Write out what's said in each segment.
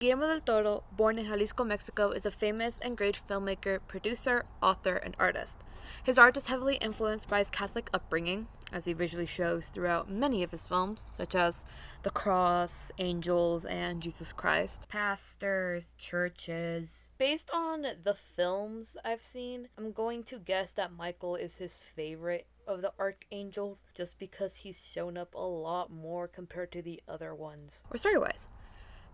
Guillermo del Toro, born in Jalisco, Mexico, is a famous and great filmmaker, producer, author, and artist. His art is heavily influenced by his Catholic upbringing, as he visually shows throughout many of his films, such as The Cross, Angels, and Jesus Christ. Pastors, churches. Based on the films I've seen, I'm going to guess that Michael is his favorite of the archangels just because he's shown up a lot more compared to the other ones. Or story-wise.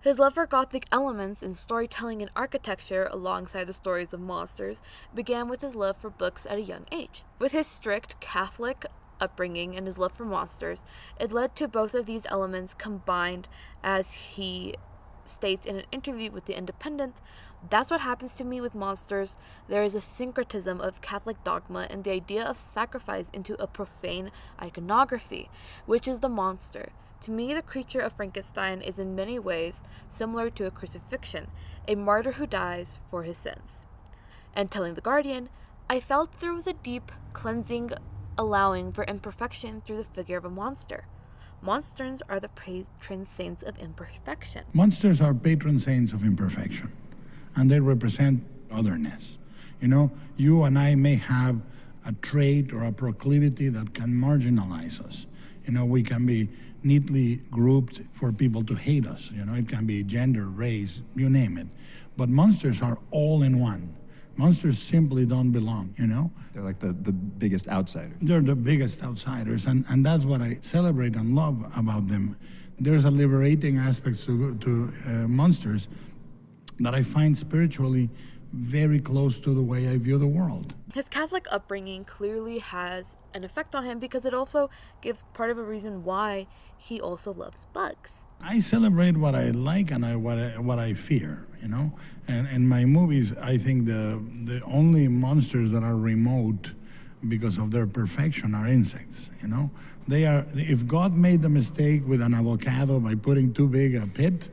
His love for Gothic elements in storytelling and architecture, alongside the stories of monsters, began with his love for books at a young age. With his strict Catholic upbringing and his love for monsters, it led to both of these elements combined, as he states in an interview with The Independent. That's what happens to me with monsters. There is a syncretism of Catholic dogma and the idea of sacrifice into a profane iconography, which is the monster. To me, the creature of Frankenstein is in many ways similar to a crucifixion, a martyr who dies for his sins. And telling The Guardian, I felt there was a deep cleansing, allowing for imperfection through the figure of a monster. Monsters are the patron saints of imperfection. Monsters are patron saints of imperfection, and they represent otherness. You and I may have a trait or a proclivity that can marginalize us. We can be neatly grouped for people to hate us. It can be gender, race, you name it. But monsters are all in one. Monsters simply don't belong, They're like the biggest outsiders. They're the biggest outsiders, and that's what I celebrate and love about them. There's a liberating aspect to monsters that I find spiritually very close to the way I view the world. His Catholic upbringing clearly has an effect on him because it also gives part of a reason why he also loves bugs. I celebrate what I like and what I fear, And in my movies, I think the only monsters that are remote because of their perfection are insects, They are. If God made the mistake with an avocado by putting too big a pit,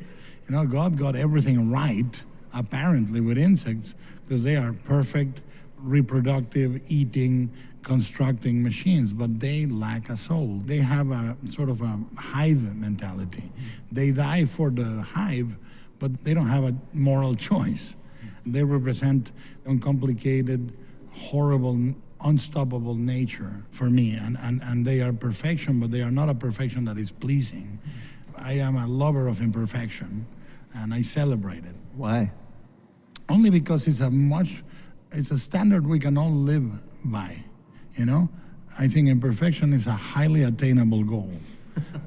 God got everything right, apparently, with insects, because they are perfect, reproductive, eating, constructing machines, but they lack a soul. They have a sort of a hive mentality. They die for the hive, but they don't have a moral choice. They represent uncomplicated, horrible, unstoppable nature for me, and they are perfection, but they are not a perfection that is pleasing. I am a lover of imperfection, and I celebrate it. Why? Only because it's a standard we can all live by, I think imperfection is a highly attainable goal,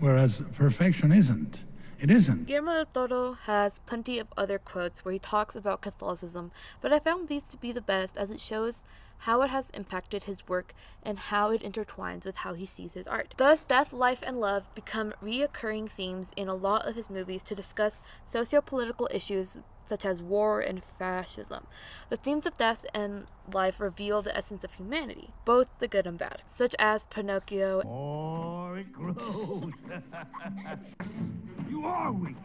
whereas perfection isn't. It isn't. Guillermo del Toro has plenty of other quotes where he talks about Catholicism, but I found these to be the best as it shows how it has impacted his work and how it intertwines with how he sees his art. Thus, death, life, and love become reoccurring themes in a lot of his movies to discuss socio-political issues such as war and fascism. The themes of death and life reveal the essence of humanity, both the good and bad, such as Pinocchio. Oh, it grows. You are weak.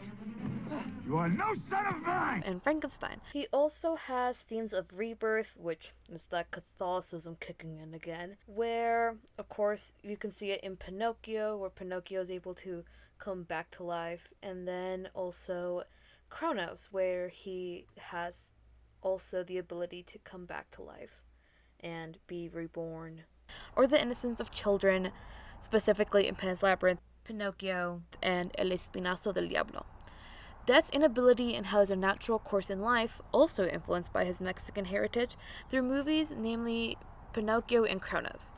You are no son of mine! And Frankenstein. He also has themes of rebirth, which is that Catholicism kicking in again, where, of course, you can see it in Pinocchio, where Pinocchio is able to come back to life, and then also Kronos, where he has also the ability to come back to life and be reborn. Or the innocence of children, specifically in Pan's Labyrinth, Pinocchio, and El Espinazo del Diablo. Death's inability and how his natural course in life, also influenced by his Mexican heritage, through movies, namely Pinocchio and Kronos.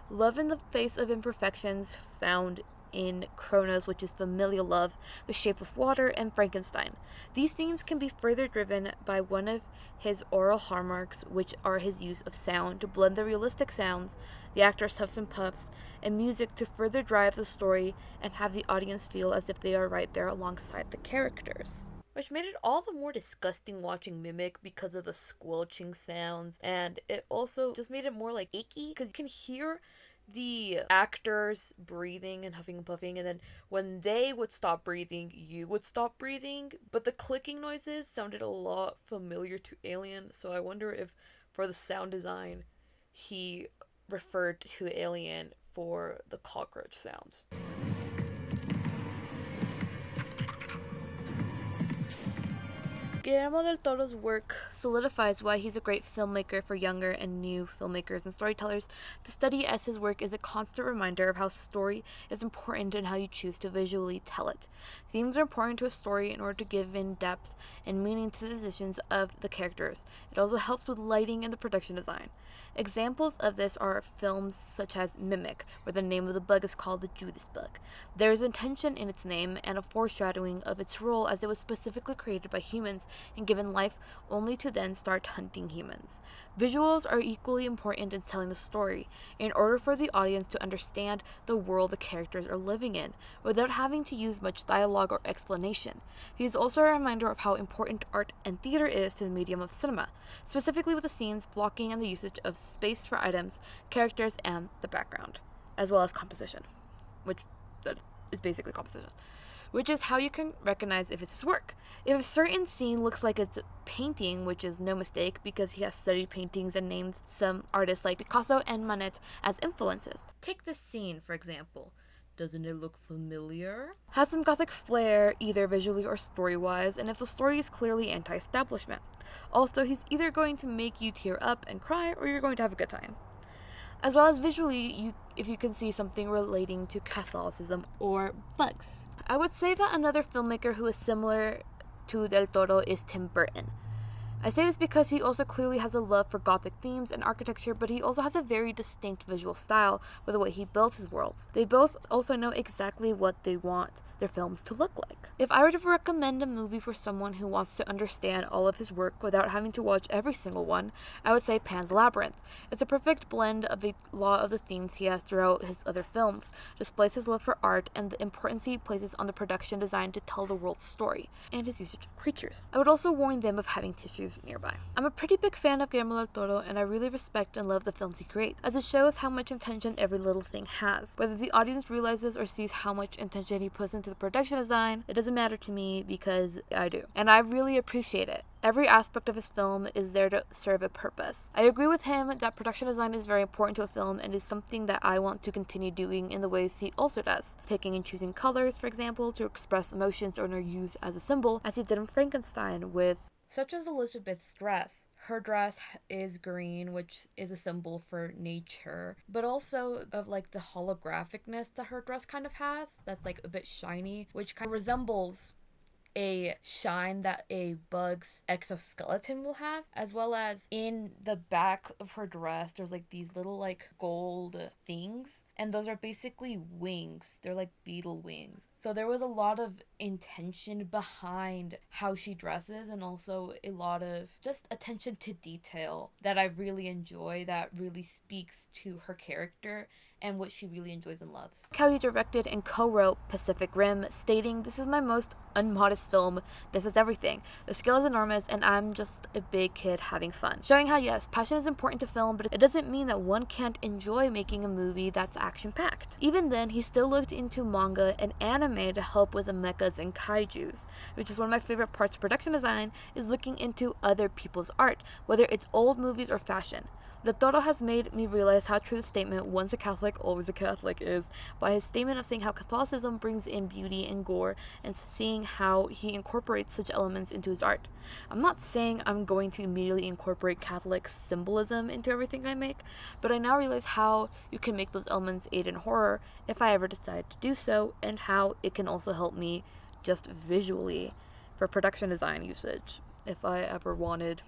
Love in the face of imperfections found in Kronos, which is familial love, The Shape of Water, and Frankenstein. These themes can be further driven by one of his oral hallmarks, which are his use of sound to blend the realistic sounds, the actor's huffs and puffs, and music to further drive the story and have the audience feel as if they are right there alongside the characters. Which made it all the more disgusting watching Mimic because of the squelching sounds, and it also just made it more like icky, because you can hear the actors breathing and huffing and puffing, and then when they would stop breathing, you would stop breathing, but the clicking noises sounded a lot familiar to Alien, so I wonder if for the sound design he referred to Alien for the cockroach sounds. Guillermo del Toro's work solidifies why he's a great filmmaker for younger and new filmmakers and storytellers to study, as his work is a constant reminder of how story is important and how you choose to visually tell it. Themes are important to a story in order to give in depth and meaning to the decisions of the characters. It also helps with lighting and the production design. Examples of this are films such as Mimic, where the name of the bug is called the Judas bug. There is intention in its name and a foreshadowing of its role, as it was specifically created by humans and given life only to then start hunting humans. Visuals are equally important in telling the story, in order for the audience to understand the world the characters are living in, without having to use much dialogue or explanation. He is also a reminder of how important art and theater is to the medium of cinema, specifically with the scenes, blocking, and the usage of space for items, characters, and the background, as well as composition, which that is basically composition, which is how you can recognize if it's his work. If a certain scene looks like it's a painting, which is no mistake because he has studied paintings and named some artists like Picasso and Manet as influences. Take this scene, for example. Doesn't it look familiar? Has some gothic flair, either visually or story-wise, and if the story is clearly anti-establishment. Also, he's either going to make you tear up and cry, or you're going to have a good time. As well as visually, if you can see something relating to Catholicism or bugs. I would say that another filmmaker who is similar to Del Toro is Tim Burton. I say this because he also clearly has a love for gothic themes and architecture, but he also has a very distinct visual style with the way he builds his worlds. They both also know exactly what they want their films to look like. If I were to recommend a movie for someone who wants to understand all of his work without having to watch every single one, I would say Pan's Labyrinth. It's a perfect blend of a lot of the themes he has throughout his other films, displays his love for art and the importance he places on the production design to tell the world's story, and his usage of creatures. I would also warn them of having tissues nearby. I'm a pretty big fan of Guillermo del Toro, and I really respect and love the films he creates, as it shows how much intention every little thing has. Whether the audience realizes or sees how much intention he puts into the production design, it doesn't matter to me because I do. And I really appreciate it. Every aspect of his film is there to serve a purpose. I agree with him that production design is very important to a film and is something that I want to continue doing in the ways he also does. Picking and choosing colors, for example, to express emotions or use as a symbol, as he did in Frankenstein with such as Elizabeth's dress. Her dress is green, which is a symbol for nature, but also of like the holographicness that her dress kind of has. That's like a bit shiny, which kind of resembles a shine that a bug's exoskeleton will have, as well as in the back of her dress there's like these little like gold things, and those are basically wings. They're like beetle wings. So there was a lot of intention behind how she dresses, and also a lot of just attention to detail that I really enjoy, that really speaks to her character and what she really enjoys and loves. How he directed and co-wrote Pacific Rim, stating, "This is my most unmodest film. This is everything. The scale is enormous, and I'm just a big kid having fun." Showing how, yes, passion is important to film, but it doesn't mean that one can't enjoy making a movie that's action-packed. Even then, he still looked into manga and anime to help with the mechas and kaijus, which is one of my favorite parts of production design, is looking into other people's art, whether it's old movies or fashion. Del Toro has made me realize how true the statement, "once a Catholic, always a Catholic," is, by his statement of saying how Catholicism brings in beauty and gore, and seeing how he incorporates such elements into his art. I'm not saying I'm going to immediately incorporate Catholic symbolism into everything I make, but I now realize how you can make those elements aid in horror if I ever decide to do so, and how it can also help me just visually for production design usage if I ever wanted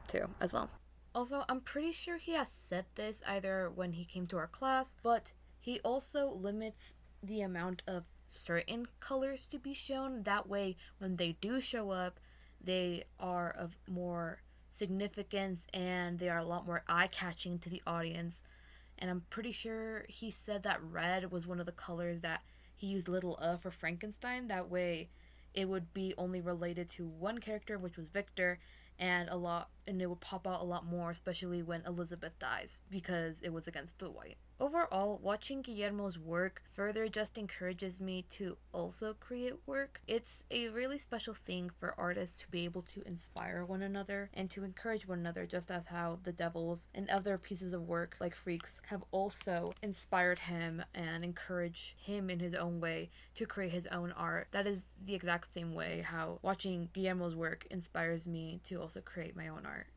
to as well. Also, I'm pretty sure he has said this either when he came to our class, but he also limits the amount of certain colors to be shown. That way, when they do show up, they are of more significance and they are a lot more eye-catching to the audience. And I'm pretty sure he said that red was one of the colors that he used little for Frankenstein. That way, it would be only related to one character, which was Victor, and it would pop out a lot more, especially when Elizabeth dies, because it was against the white. Overall, watching Guillermo's work further just encourages me to also create work. It's a really special thing for artists to be able to inspire one another and to encourage one another, just as how The Devils and other pieces of work like Freaks have also inspired him and encouraged him in his own way to create his own art. That is the exact same way how watching Guillermo's work inspires me to also create my own art.